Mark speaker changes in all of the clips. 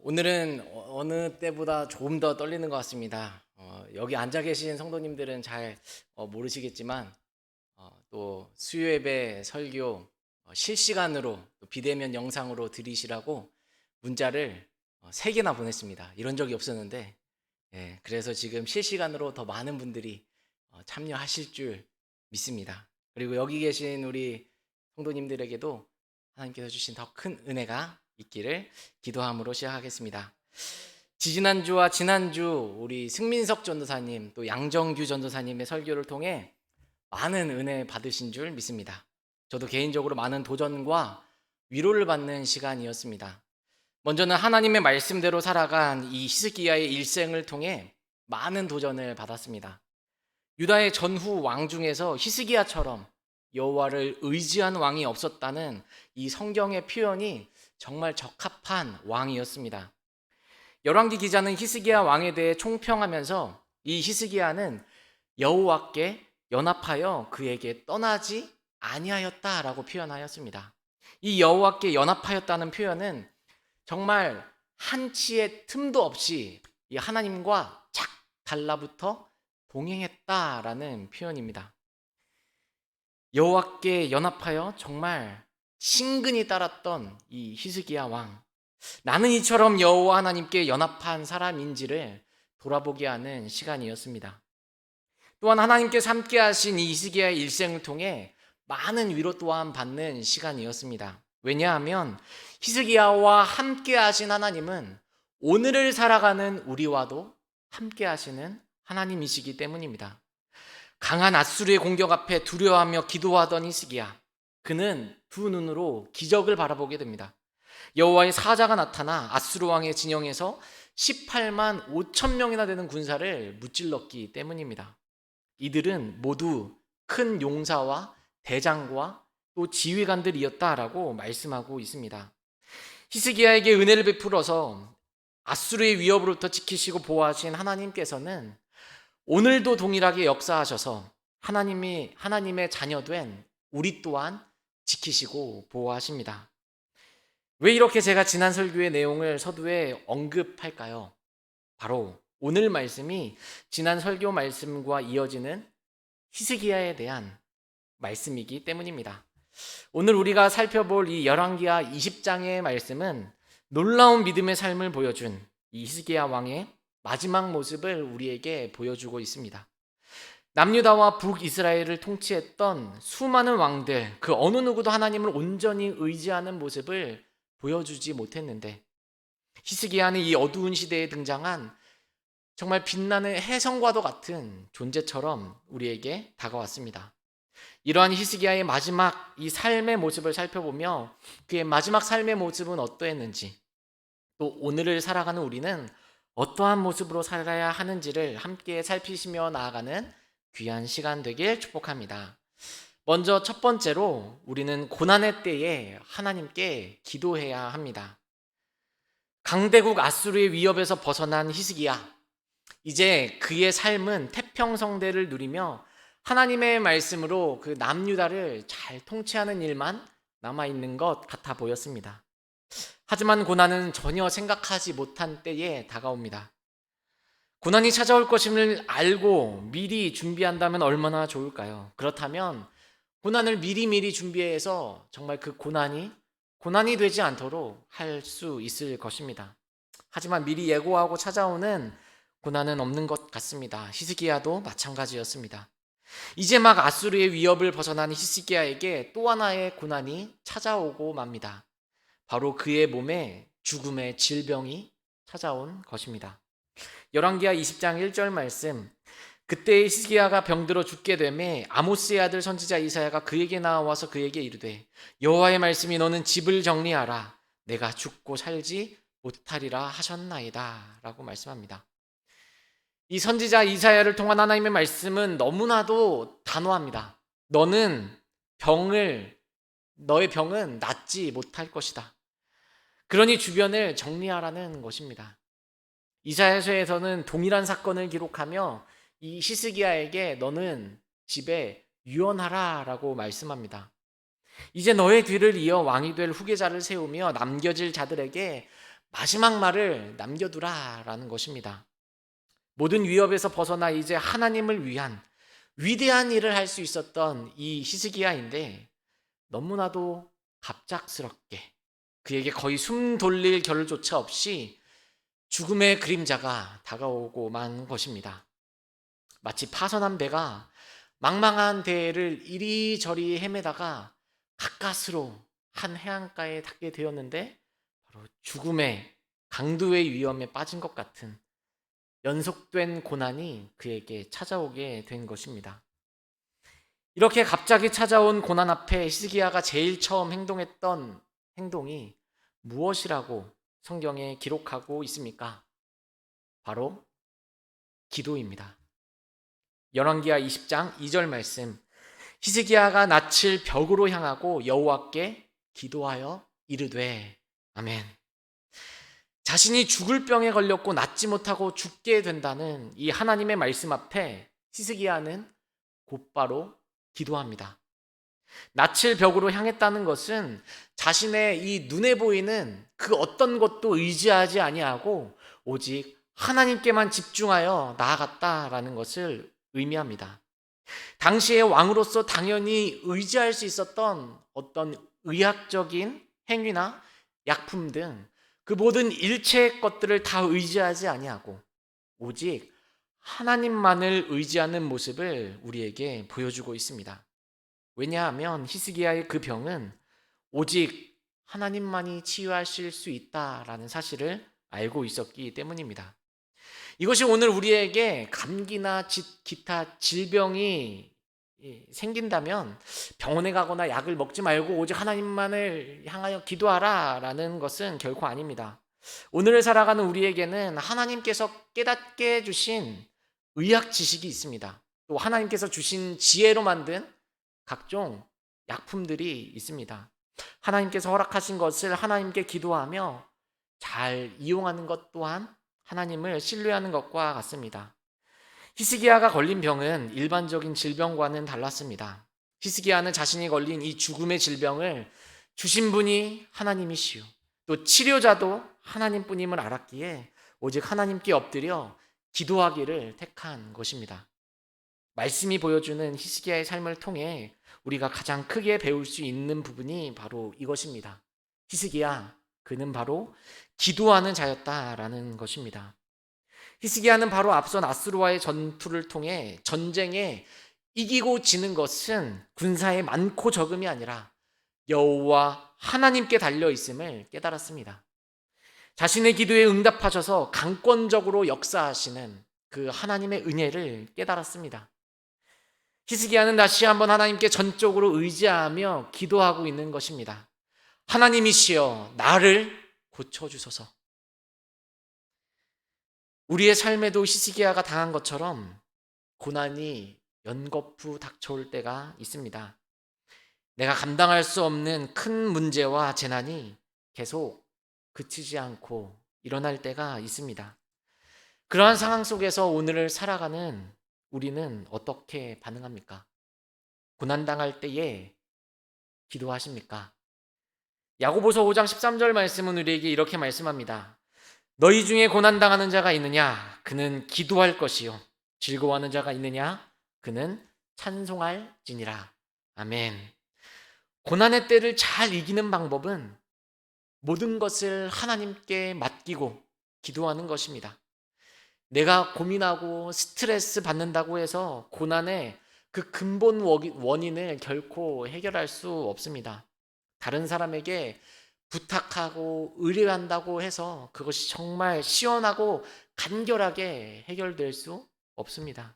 Speaker 1: 오늘은 어느 때보다 조금 더 떨리는 것 같습니다. 여기 앉아 계신 성도님들은 잘 모르시겠지만 또 수요예배 설교 실시간으로 또 비대면 영상으로 들으시라고 문자를 3개나 보냈습니다. 이런 적이 없었는데 그래서 지금 실시간으로 더 많은 분들이 참여하실 줄 믿습니다. 그리고 여기 계신 우리 성도님들에게도 하나님께서 주신 더 큰 은혜가 있기를 기도함으로 시작하겠습니다. 지지난주와 지난주 우리 승민석 전도사님 또 양정규 전도사님의 설교를 통해 많은 은혜 받으신 줄 믿습니다. 저도 개인적으로 많은 도전과 위로를 받는 시간이었습니다. 먼저는 하나님의 말씀대로 살아간 이 히스기야의 일생을 통해 많은 도전을 받았습니다. 유다의 전후 왕 중에서 히스기야처럼 여호와를 의지한 왕이 없었다는 이 성경의 표현이 정말 적합한 왕이었습니다. 열왕기 기자는 히스기야 왕에 대해 총평하면서 이 히스기야는 여호와께 연합하여 그에게 떠나지 아니하였다라고 표현하였습니다. 이 여호와께 연합하였다는 표현은 정말 한치의 틈도 없이 이 하나님과 착 달라붙어 동행했다라는 표현입니다. 여호와께 연합하여 정말 친근히 따랐던 이 히스기야 왕, 나는 이처럼 여호와 하나님께 연합한 사람인지를 돌아보게 하는 시간이었습니다. 또한 하나님께서 함께 하신 이 히스기야의 일생을 통해 많은 위로 또한 받는 시간이었습니다. 왜냐하면 히스기야와 함께 하신 하나님은 오늘을 살아가는 우리와도 함께 하시는 하나님이시기 때문입니다. 강한 앗수르의 공격 앞에 두려워하며 기도하던 히스기야, 그는 두 눈으로 기적을 바라보게 됩니다. 여호와의 사자가 나타나 앗수르 왕의 진영에서 18만 5천 명이나 되는 군사를 무찔렀기 때문입니다. 이들은 모두 큰 용사와 대장과 또 지휘관들이었다라고 말씀하고 있습니다. 히스기야에게 은혜를 베풀어서 앗수르의 위협으로부터 지키시고 보호하신 하나님께서는 오늘도 동일하게 역사하셔서 하나님의 자녀된 우리 또한 지키시고 보호하십니다. 왜 이렇게 제가 지난 설교의 내용을 서두에 언급할까요? 바로 오늘 말씀이 지난 설교 말씀과 이어지는 히스기야에 대한 말씀이기 때문입니다. 오늘 우리가 살펴볼 이 열왕기하 20장의 말씀은 놀라운 믿음의 삶을 보여준 이 히스기야 왕의 마지막 모습을 우리에게 보여주고 있습니다. 남유다와 북이스라엘을 통치했던 수많은 왕들, 그 어느 누구도 하나님을 온전히 의지하는 모습을 보여주지 못했는데 히스기야는 이 어두운 시대에 등장한 정말 빛나는 혜성과도 같은 존재처럼 우리에게 다가왔습니다. 이러한 히스기야의 마지막 이 삶의 모습을 살펴보며 그의 마지막 삶의 모습은 어떠했는지, 또 오늘을 살아가는 우리는 어떠한 모습으로 살아야 하는지를 함께 살피시며 나아가는 귀한 시간 되길 축복합니다. 먼저 첫 번째로 우리는 고난의 때에 하나님께 기도해야 합니다. 강대국 앗수르의 위협에서 벗어난 히스기야, 이제 그의 삶은 태평성대를 누리며 하나님의 말씀으로 그 남유다를 잘 통치하는 일만 남아있는 것 같아 보였습니다. 하지만 고난은 전혀 생각하지 못한 때에 다가옵니다. 고난이 찾아올 것임을 알고 미리 준비한다면 얼마나 좋을까요? 그렇다면 고난을 미리미리 준비해서 정말 그 고난이 되지 않도록 할 수 있을 것입니다. 하지만 미리 예고하고 찾아오는 고난은 없는 것 같습니다. 히스기야도 마찬가지였습니다. 이제 막 앗수르의 위협을 벗어난 히스기야에게 또 하나의 고난이 찾아오고 맙니다. 바로 그의 몸에 죽음의 질병이 찾아온 것입니다. 열왕기하 20장 1절 말씀, 그때 히스기야가 병들어 죽게 되매 아모스의 아들 선지자 이사야가 그에게 나와서 그에게 이르되 여호와의 말씀이 너는 집을 정리하라, 내가 죽고 살지 못하리라 하셨나이다 라고 말씀합니다. 이 선지자 이사야를 통한 하나님의 말씀은 너무나도 단호합니다. 너의 병은 낫지 못할 것이다. 그러니 주변을 정리하라는 것입니다. 이사야서에서는 동일한 사건을 기록하며 이 히스기야에게 너는 집에 유언하라 라고 말씀합니다. 이제 너의 뒤를 이어 왕이 될 후계자를 세우며 남겨질 자들에게 마지막 말을 남겨두라라는 것입니다. 모든 위협에서 벗어나 이제 하나님을 위한 위대한 일을 할 수 있었던 이 히스기야인데 너무나도 갑작스럽게 그에게 거의 숨 돌릴 겨를조차 없이 죽음의 그림자가 다가오고 만 것입니다. 마치 파선한 배가 망망한 대해를 이리저리 헤매다가 가까스로 한 해안가에 닿게 되었는데 바로 죽음의 강도의 위험에 빠진 것 같은 연속된 고난이 그에게 찾아오게 된 것입니다. 이렇게 갑자기 찾아온 고난 앞에 히스기야가 제일 처음 행동했던 행동이 무엇이라고 성경에 기록하고 있습니까? 바로 기도입니다. 열왕기하 20장 2절 말씀, 히스기야가 낯을 벽으로 향하고 여호와께 기도하여 이르되 아멘. 자신이 죽을 병에 걸렸고 낫지 못하고 죽게 된다는 이 하나님의 말씀 앞에 히스기야는 곧바로 기도합니다. 낯을 벽으로 향했다는 것은 자신의 이 눈에 보이는 그 어떤 것도 의지하지 아니하고 오직 하나님께만 집중하여 나아갔다라는 것을 의미합니다. 당시의 왕으로서 당연히 의지할 수 있었던 어떤 의학적인 행위나 약품 등 그 모든 일체의 것들을 다 의지하지 아니하고 오직 하나님만을 의지하는 모습을 우리에게 보여주고 있습니다. 왜냐하면 히스기야의 그 병은 오직 하나님만이 치유하실 수 있다라는 사실을 알고 있었기 때문입니다. 이것이 오늘 우리에게 감기나 기타 질병이 생긴다면 병원에 가거나 약을 먹지 말고 오직 하나님만을 향하여 기도하라 라는 것은 결코 아닙니다. 오늘을 살아가는 우리에게는 하나님께서 깨닫게 해주신 의학 지식이 있습니다. 또 하나님께서 주신 지혜로 만든 각종 약품들이 있습니다. 하나님께서 허락하신 것을 하나님께 기도하며 잘 이용하는 것 또한 하나님을 신뢰하는 것과 같습니다. 히스기야가 걸린 병은 일반적인 질병과는 달랐습니다. 히스기야는 자신이 걸린 이 죽음의 질병을 주신 분이 하나님이시요 또 치료자도 하나님뿐임을 알았기에 오직 하나님께 엎드려 기도하기를 택한 것입니다. 말씀이 보여주는 히스기야의 삶을 통해 우리가 가장 크게 배울 수 있는 부분이 바로 이것입니다. 히스기야, 그는 바로 기도하는 자였다라는 것입니다. 히스기야는 바로 앞선 아수르와의 전투를 통해 전쟁에 이기고 지는 것은 군사의 많고 적음이 아니라 여호와 하나님께 달려 있음을 깨달았습니다. 자신의 기도에 응답하셔서 강권적으로 역사하시는 그 하나님의 은혜를 깨달았습니다. 히스기야는 다시 한번 하나님께 전적으로 의지하며 기도하고 있는 것입니다. 하나님이시여 나를 고쳐주소서. 우리의 삶에도 히스기야가 당한 것처럼 고난이 연거푸 닥쳐올 때가 있습니다. 내가 감당할 수 없는 큰 문제와 재난이 계속 그치지 않고 일어날 때가 있습니다. 그러한 상황 속에서 오늘을 살아가는 우리는 어떻게 반응합니까? 고난당할 때에 기도하십니까? 야고보서 5장 13절 말씀은 우리에게 이렇게 말씀합니다. 너희 중에 고난당하는 자가 있느냐? 그는 기도할 것이요. 즐거워하는 자가 있느냐? 그는 찬송할지니라. 아멘. 고난의 때를 잘 이기는 방법은 모든 것을 하나님께 맡기고 기도하는 것입니다. 내가 고민하고 스트레스 받는다고 해서 고난의 그 근본 원인을 결코 해결할 수 없습니다. 다른 사람에게 부탁하고 의뢰한다고 해서 그것이 정말 시원하고 간결하게 해결될 수 없습니다.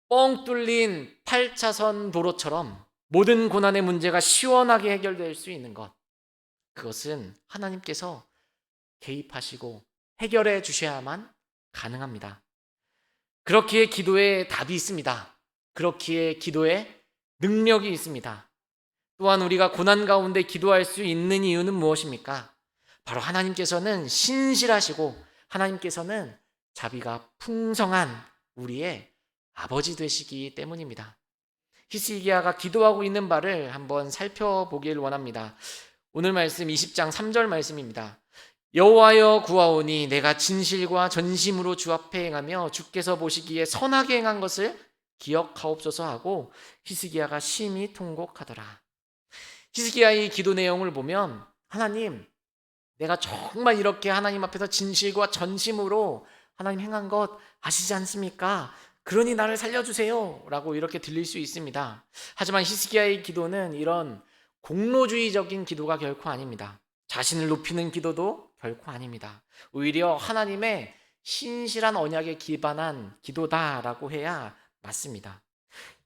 Speaker 1: 뻥 뚫린 8차선 도로처럼 모든 고난의 문제가 시원하게 해결될 수 있는 것, 그것은 하나님께서 개입하시고 해결해 주셔야만 가능합니다. 그렇기에 기도에 답이 있습니다. 그렇기에 기도에 능력이 있습니다. 또한 우리가 고난 가운데 기도할 수 있는 이유는 무엇입니까? 바로 하나님께서는 신실하시고 하나님께서는 자비가 풍성한 우리의 아버지 되시기 때문입니다. 히스기야가 기도하고 있는 바를 한번 살펴보길 원합니다. 오늘 말씀 20장 3절 말씀입니다. 여호와여 구하오니 내가 진실과 전심으로 주 앞에 행하며 주께서 보시기에 선하게 행한 것을 기억하옵소서 하고 히스기야가 심히 통곡하더라. 히스기야의 기도 내용을 보면 하나님, 내가 정말 이렇게 하나님 앞에서 진실과 전심으로 하나님 행한 것 아시지 않습니까? 그러니 나를 살려주세요 라고 이렇게 들릴 수 있습니다. 하지만 히스기야의 기도는 이런 공로주의적인 기도가 결코 아닙니다. 자신을 높이는 기도도 결코 아닙니다. 오히려 하나님의 신실한 언약에 기반한 기도다라고 해야 맞습니다.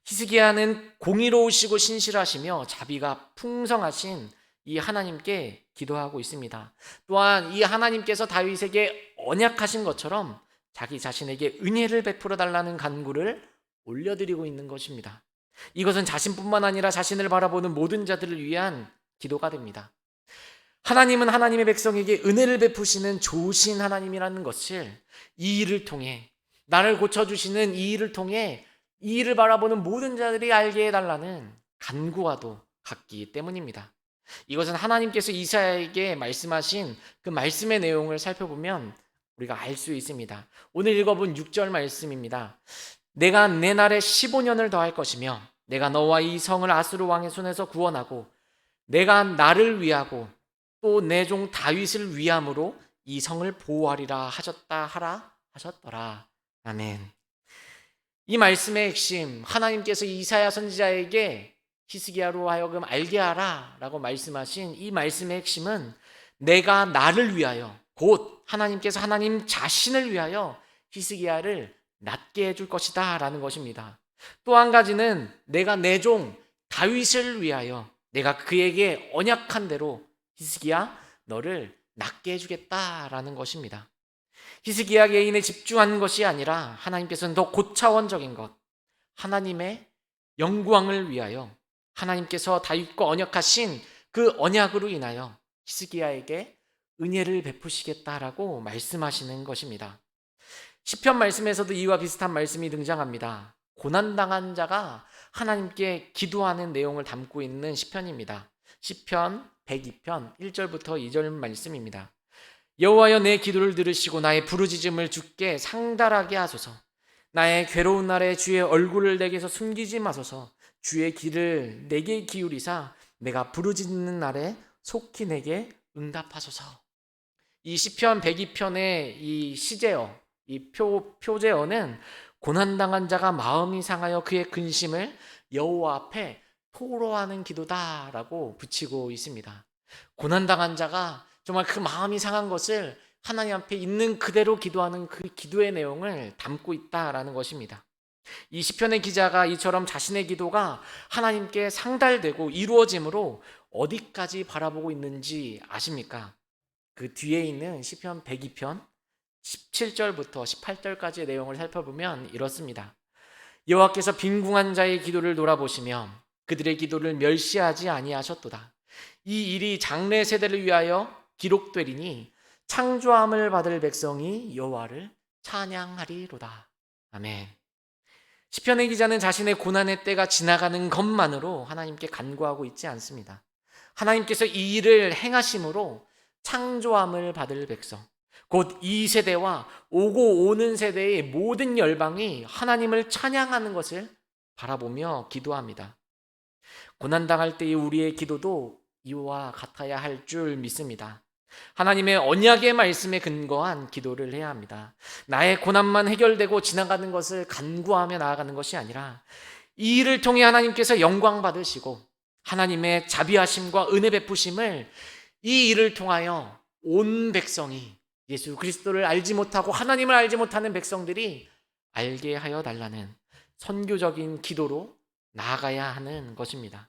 Speaker 1: 히스기야는 공의로우시고 신실하시며 자비가 풍성하신 이 하나님께 기도하고 있습니다. 또한 이 하나님께서 다윗에게 언약하신 것처럼 자기 자신에게 은혜를 베풀어 달라는 간구를 올려드리고 있는 것입니다. 이것은 자신뿐만 아니라 자신을 바라보는 모든 자들을 위한 기도가 됩니다. 하나님은 하나님의 백성에게 은혜를 베푸시는 좋으신 하나님이라는 것을 이 일을 통해, 나를 고쳐주시는 이 일을 통해 이 일을 바라보는 모든 자들이 알게 해달라는 간구와도 같기 때문입니다. 이것은 하나님께서 이사야에게 말씀하신 그 말씀의 내용을 살펴보면 우리가 알 수 있습니다. 오늘 읽어본 6절 말씀입니다. 내가 내 날에 15년을 더할 것이며 내가 너와 이 성을 아수르 왕의 손에서 구원하고 내가 나를 위하고 또 내 종 다윗을 위함으로 이 성을 보호하리라 하셨더라. 아멘. 이 말씀의 핵심, 하나님께서 이사야 선지자에게 히스기야로 하여금 알게 하라 라고 말씀하신 이 말씀의 핵심은 내가 나를 위하여, 곧 하나님께서 하나님 자신을 위하여 히스기야를 낫게 해줄 것이다 라는 것입니다. 또 한 가지는 내가 내 종 다윗을 위하여 내가 그에게 언약한 대로 히스기야 너를 낫게 해주겠다라는 것입니다. 히스기야 개인에 집중하는 것이 아니라 하나님께서는 더 고차원적인 것, 하나님의 영광을 위하여 하나님께서 다윗과 언약하신 그 언약으로 인하여 히스기야에게 은혜를 베푸시겠다라고 말씀하시는 것입니다. 시편 말씀에서도 이와 비슷한 말씀이 등장합니다. 고난당한 자가 하나님께 기도하는 내용을 담고 있는 시편입니다. 시편 102편 1절부터 2절 말씀입니다. 여호와여 내 기도를 들으시고 나의 부르짖음을 주께 상달하게 하소서. 나의 괴로운 날에 주의 얼굴을 내게서 숨기지 마소서. 주의 귀를 내게 기울이사 내가 부르짖는 날에 속히 내게 응답하소서. 이 시편 102편의 이 시제어, 이 표제어는 고난당한 자가 마음이 상하여 그의 근심을 여호와 앞에 토로하는 기도다라고 붙이고 있습니다. 고난당한 자가 정말 그 마음이 상한 것을 하나님 앞에 있는 그대로 기도하는 그 기도의 내용을 담고 있다라는 것입니다. 이 시편의 기자가 이처럼 자신의 기도가 하나님께 상달되고 이루어짐으로 어디까지 바라보고 있는지 아십니까? 그 뒤에 있는 시편 102편 17절부터 18절까지의 내용을 살펴보면 이렇습니다. 여호와께서 빈궁한 자의 기도를 돌아보시며 그들의 기도를 멸시하지 아니하셨도다. 이 일이 장래 세대를 위하여 기록되리니 창조함을 받을 백성이 여호와를 찬양하리로다. 아멘. 시편의 기자는 자신의 고난의 때가 지나가는 것만으로 하나님께 간구하고 있지 않습니다. 하나님께서 이 일을 행하심으로 창조함을 받을 백성, 곧 이 세대와 오고 오는 세대의 모든 열방이 하나님을 찬양하는 것을 바라보며 기도합니다. 고난당할 때의 우리의 기도도 이와 같아야 할 줄 믿습니다. 하나님의 언약의 말씀에 근거한 기도를 해야 합니다. 나의 고난만 해결되고 지나가는 것을 간구하며 나아가는 것이 아니라 이 일을 통해 하나님께서 영광 받으시고 하나님의 자비하심과 은혜 베푸심을 이 일을 통하여 온 백성이 예수 그리스도를 알지 못하고 하나님을 알지 못하는 백성들이 알게 하여 달라는 선교적인 기도로 나아가야 하는 것입니다.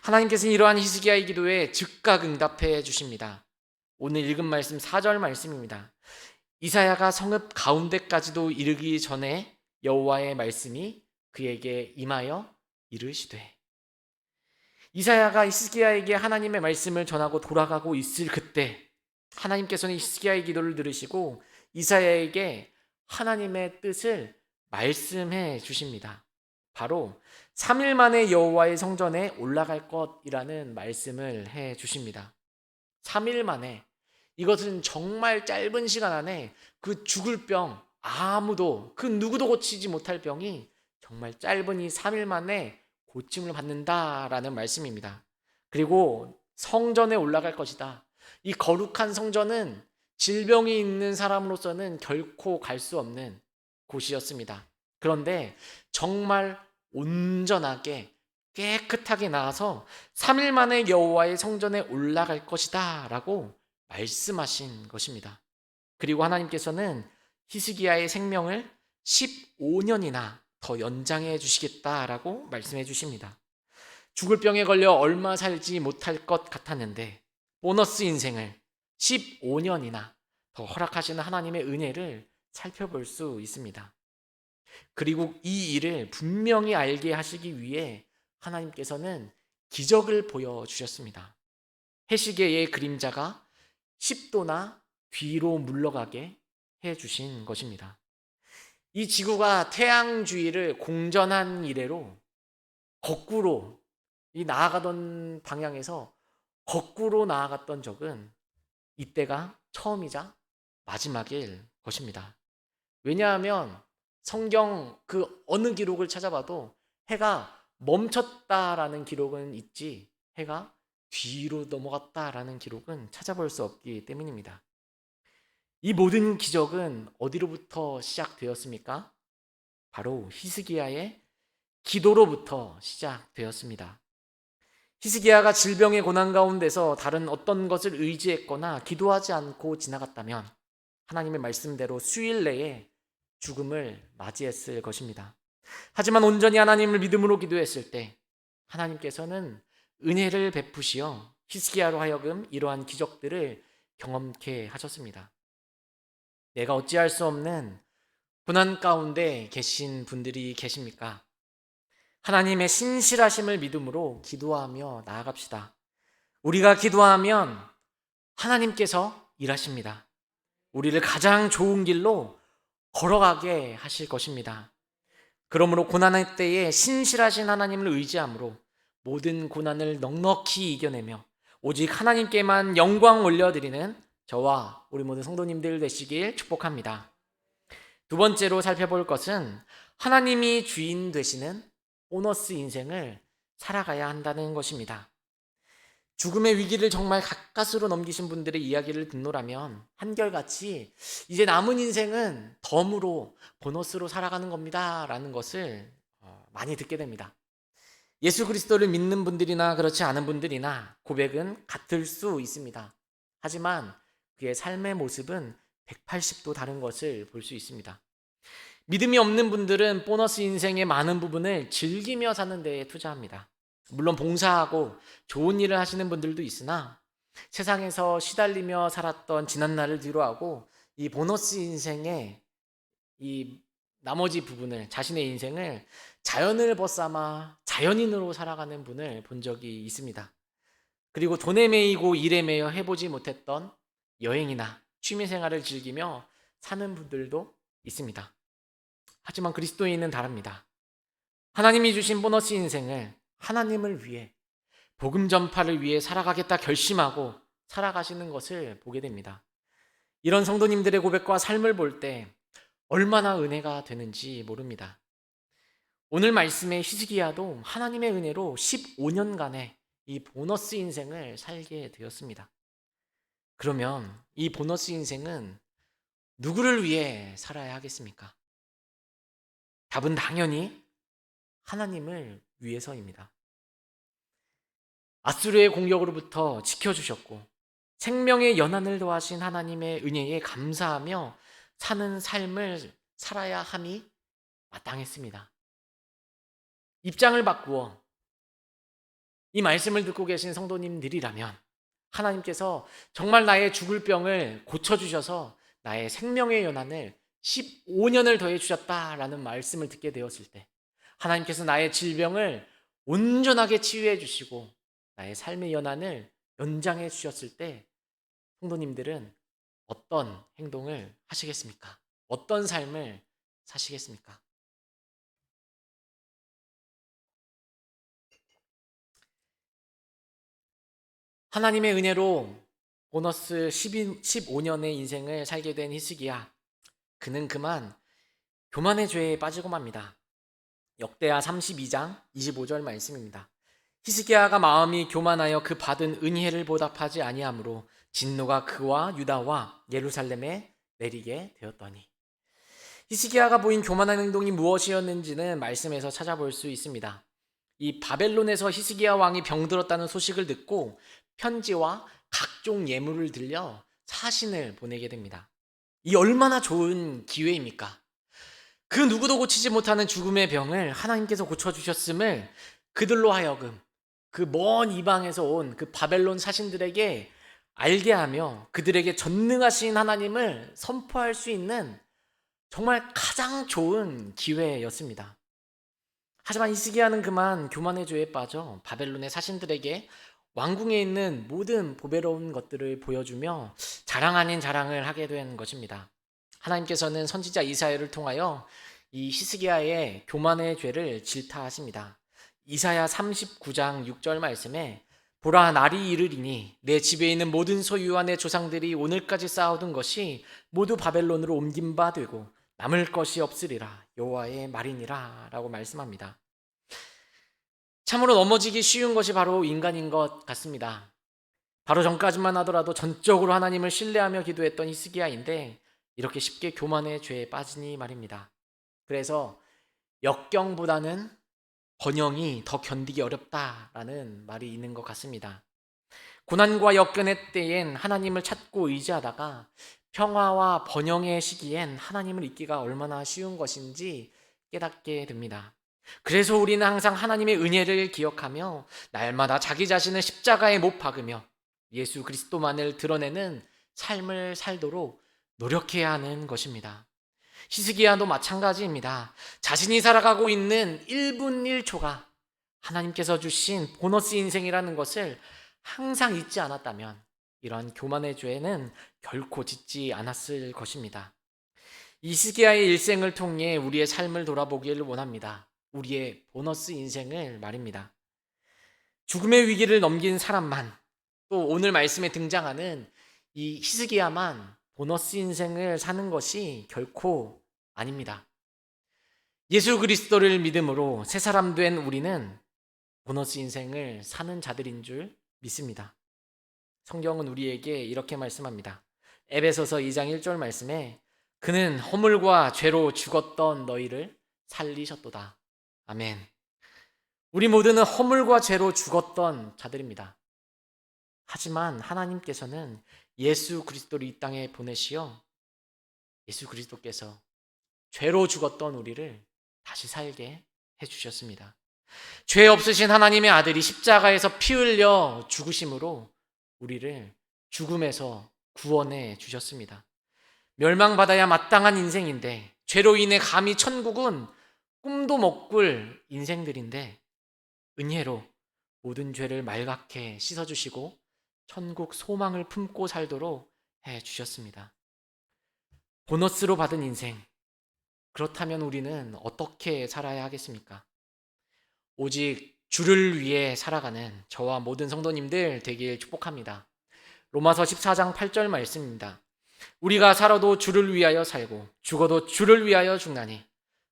Speaker 1: 하나님께서는 이러한 히스기야의 기도에 즉각 응답해 주십니다. 오늘 읽은 말씀 4절 말씀입니다. 이사야가 성읍 가운데까지도 이르기 전에 여호와의 말씀이 그에게 임하여 이르시되, 이사야가 히스기야에게 하나님의 말씀을 전하고 돌아가고 있을 그때 하나님께서는 히스기야의 기도를 들으시고 이사야에게 하나님의 뜻을 말씀해 주십니다. 바로 3일 만에 여호와의 성전에 올라갈 것이라는 말씀을 해 주십니다. 3일 만에 이것은 정말 짧은 시간 안에 그 죽을 병, 아무도 그 누구도 고치지 못할 병이 정말 짧은 이 3일 만에 고침을 받는다라는 말씀입니다. 그리고 성전에 올라갈 것이다. 이 거룩한 성전은 질병이 있는 사람으로서는 결코 갈 수 없는 곳이었습니다. 그런데 정말 온전하게 깨끗하게 나아서 3일 만에 여호와의 성전에 올라갈 것이다 라고 말씀하신 것입니다. 그리고 하나님께서는 히스기야의 생명을 15년이나 더 연장해 주시겠다라고 말씀해 주십니다. 죽을 병에 걸려 얼마 살지 못할 것 같았는데 보너스 인생을 15년이나 더 허락하시는 하나님의 은혜를 살펴볼 수 있습니다. 그리고 이 일을 분명히 알게 하시기 위해 하나님께서는 기적을 보여주셨습니다. 해시계의 그림자가 10도나 뒤로 물러가게 해주신 것입니다. 이 지구가 태양 주위를 공전한 이래로 거꾸로 이 나아가던 방향에서 거꾸로 나아갔던 적은 이때가 처음이자 마지막일 것입니다. 왜냐하면 성경 그 어느 기록을 찾아봐도 해가 멈췄다라는 기록은 있지 해가 뒤로 넘어갔다라는 기록은 찾아볼 수 없기 때문입니다. 이 모든 기적은 어디로부터 시작되었습니까? 바로 히스기야의 기도로부터 시작되었습니다. 히스기야가 질병의 고난 가운데서 다른 어떤 것을 의지했거나 기도하지 않고 지나갔다면 하나님의 말씀대로 수일 내에 죽음을 맞이했을 것입니다. 하지만 온전히 하나님을 믿음으로 기도했을 때 하나님께서는 은혜를 베푸시어 히스기야로 하여금 이러한 기적들을 경험케 하셨습니다. 내가 어찌할 수 없는 고난 가운데 계신 분들이 계십니까? 하나님의 신실하심을 믿음으로 기도하며 나아갑시다. 우리가 기도하면 하나님께서 일하십니다. 우리를 가장 좋은 길로 걸어가게 하실 것입니다. 그러므로 고난의 때에 신실하신 하나님을 의지함으로 모든 고난을 넉넉히 이겨내며 오직 하나님께만 영광 올려드리는 저와 우리 모든 성도님들 되시길 축복합니다. 두 번째로 살펴볼 것은 하나님이 주인 되시는 보너스 인생을 살아가야 한다는 것입니다. 죽음의 위기를 정말 가까스로 넘기신 분들의 이야기를 듣노라면 한결같이 이제 남은 인생은 덤으로 보너스로 살아가는 겁니다 라는 것을 많이 듣게 됩니다. 예수 그리스도를 믿는 분들이나 그렇지 않은 분들이나 고백은 같을 수 있습니다. 하지만 그의 삶의 모습은 180도 다른 것을 볼 수 있습니다. 믿음이 없는 분들은 보너스 인생의 많은 부분을 즐기며 사는 데에 투자합니다. 물론 봉사하고 좋은 일을 하시는 분들도 있으나 세상에서 시달리며 살았던 지난날을 뒤로하고 이 보너스 인생의 이 나머지 부분을 자신의 인생을 자연을 벗삼아 자연인으로 살아가는 분을 본 적이 있습니다. 그리고 돈에 매이고 일에 매여 해보지 못했던 여행이나 취미생활을 즐기며 사는 분들도 있습니다. 하지만 그리스도인은 다릅니다. 하나님이 주신 보너스 인생을 하나님을 위해 복음 전파를 위해 살아가겠다 결심하고 살아가시는 것을 보게 됩니다. 이런 성도님들의 고백과 삶을 볼 때 얼마나 은혜가 되는지 모릅니다. 오늘 말씀의 히스기야도 하나님의 은혜로 15년간의 이 보너스 인생을 살게 되었습니다. 그러면 이 보너스 인생은 누구를 위해 살아야 하겠습니까? 답은 당연히 하나님을 위해서입니다. 아수르의 공격으로부터 지켜주셨고 생명의 연한을 더하신 하나님의 은혜에 감사하며 사는 삶을 살아야 함이 마땅했습니다. 입장을 바꾸어 이 말씀을 듣고 계신 성도님들이라면 하나님께서 정말 나의 죽을 병을 고쳐주셔서 나의 생명의 연한을 15년을 더해 주셨다라는 말씀을 듣게 되었을 때 하나님께서 나의 질병을 온전하게 치유해 주시고 나의 삶의 연한을 연장해 주셨을 때 성도님들은 어떤 행동을 하시겠습니까? 어떤 삶을 사시겠습니까? 하나님의 은혜로 보너스 15년의 인생을 살게 된 히스기야. 그는 그만 교만의 죄에 빠지고 맙니다. 역대하 32장 25절 말씀입니다. 히스기야가 마음이 교만하여 그 받은 은혜를 보답하지 아니하므로 진노가 그와 유다와 예루살렘에 내리게 되었더니. 히스기야가 보인 교만한 행동이 무엇이었는지는 말씀에서 찾아볼 수 있습니다. 이 바벨론에서 히스기야 왕이 병들었다는 소식을 듣고 편지와 각종 예물을 들려 사신을 보내게 됩니다. 이 얼마나 좋은 기회입니까? 그 누구도 고치지 못하는 죽음의 병을 하나님께서 고쳐주셨음을 그들로 하여금 그 먼 이방에서 온 그 바벨론 사신들에게 알게 하며 그들에게 전능하신 하나님을 선포할 수 있는 정말 가장 좋은 기회였습니다. 하지만 히스기야는 그만 교만의 죄에 빠져 바벨론의 사신들에게 왕궁에 있는 모든 보배로운 것들을 보여주며 자랑 아닌 자랑을 하게 된 것입니다. 하나님께서는 선지자 이사야를 통하여 이 히스기야의 교만의 죄를 질타하십니다. 이사야 39장 6절 말씀에 보라, 날이 이르리니 내 집에 있는 모든 소유와 내 조상들이 오늘까지 쌓아둔 것이 모두 바벨론으로 옮긴 바 되고 남을 것이 없으리라, 여호와의 말이니라 라고 말씀합니다. 참으로 넘어지기 쉬운 것이 바로 인간인 것 같습니다. 바로 전까지만 하더라도 전적으로 하나님을 신뢰하며 기도했던 히스기야인데 이렇게 쉽게 교만의 죄에 빠지니 말입니다. 그래서 역경보다는 번영이 더 견디기 어렵다라는 말이 있는 것 같습니다. 고난과 역경의 때엔 하나님을 찾고 의지하다가 평화와 번영의 시기엔 하나님을 잊기가 얼마나 쉬운 것인지 깨닫게 됩니다. 그래서 우리는 항상 하나님의 은혜를 기억하며 날마다 자기 자신을 십자가에 못 박으며 예수 그리스도만을 드러내는 삶을 살도록 노력해야 하는 것입니다. 히스기야도 마찬가지입니다. 자신이 살아가고 있는 1분 1초가 하나님께서 주신 보너스 인생이라는 것을 항상 잊지 않았다면 이러한 교만의 죄는 결코 짓지 않았을 것입니다. 히스기야의 일생을 통해 우리의 삶을 돌아보기를 원합니다. 우리의 보너스 인생을 말입니다. 죽음의 위기를 넘긴 사람만, 또 오늘 말씀에 등장하는 이 히스기야만 보너스 인생을 사는 것이 결코 아닙니다. 예수 그리스도를 믿음으로 새 사람 된 우리는 보너스 인생을 사는 자들인 줄 믿습니다. 성경은 우리에게 이렇게 말씀합니다. 에베소서 2장 1절 말씀에 그는 허물과 죄로 죽었던 너희를 살리셨도다. 아멘. 우리 모두는 허물과 죄로 죽었던 자들입니다. 하지만 하나님께서는 예수 그리스도를 이 땅에 보내시어 예수 그리스도께서 죄로 죽었던 우리를 다시 살게 해주셨습니다. 죄 없으신 하나님의 아들이 십자가에서 피 흘려 죽으심으로 우리를 죽음에서 구원해 주셨습니다. 멸망받아야 마땅한 인생인데 죄로 인해 감히 천국은 꿈도 못 꿀 인생들인데 은혜로 모든 죄를 말갛게 씻어주시고 천국 소망을 품고 살도록 해주셨습니다. 보너스로 받은 인생, 그렇다면 우리는 어떻게 살아야 하겠습니까? 오직 주를 위해 살아가는 저와 모든 성도님들 되길 축복합니다. 로마서 14장 8절 말씀입니다. 우리가 살아도 주를 위하여 살고 죽어도 주를 위하여 죽나니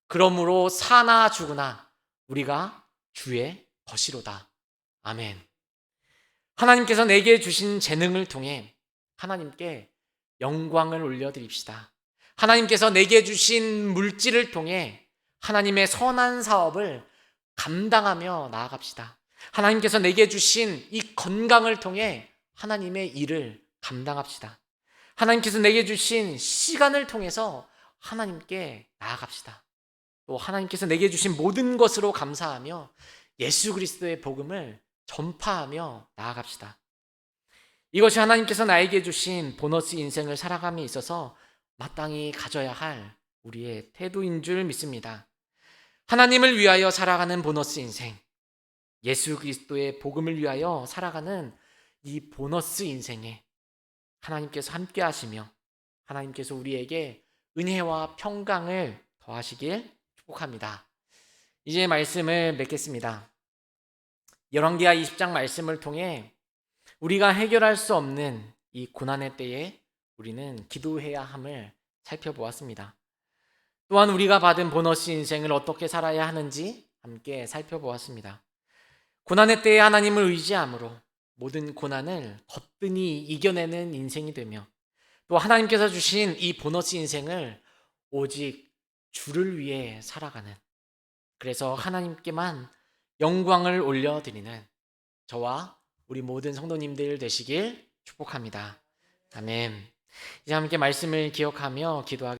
Speaker 1: 그러므로 사나 죽으나 우리가 주의 것이로다. 아멘. 하나님께서 내게 주신 재능을 통해 하나님께 영광을 올려드립시다. 하나님께서 내게 주신 물질을 통해 하나님의 선한 사업을 감당하며 나아갑시다. 하나님께서 내게 주신 이 건강을 통해 하나님의 일을 감당합시다. 하나님께서 내게 주신 시간을 통해서 하나님께 나아갑시다. 또 하나님께서 내게 주신 모든 것으로 감사하며 예수 그리스도의 복음을 전파하며 나아갑시다. 이것이 하나님께서 나에게 주신 보너스 인생을 살아감에 있어서 마땅히 가져야 할 우리의 태도인 줄 믿습니다. 하나님을 위하여 살아가는 보너스 인생, 예수 그리스도의 복음을 위하여 살아가는 이 보너스 인생에 하나님께서 함께 하시며 하나님께서 우리에게 은혜와 평강을 더하시길 축복합니다. 이제 말씀을 맺겠습니다. 열왕기하 20장 말씀을 통해 우리가 해결할 수 없는 이 고난의 때에 우리는 기도해야 함을 살펴보았습니다. 또한 우리가 받은 보너스 인생을 어떻게 살아야 하는지 함께 살펴보았습니다. 고난의 때에 하나님을 의지함으로 모든 고난을 거뜬히 이겨내는 인생이 되며, 또 하나님께서 주신 이 보너스 인생을 오직 주를 위해 살아가는, 그래서 하나님께만 영광을 올려드리는 저와 우리 모든 성도님들 되시길 축복합니다. 아멘. 이제 함께 말씀을 기억하며 기도하겠습니다.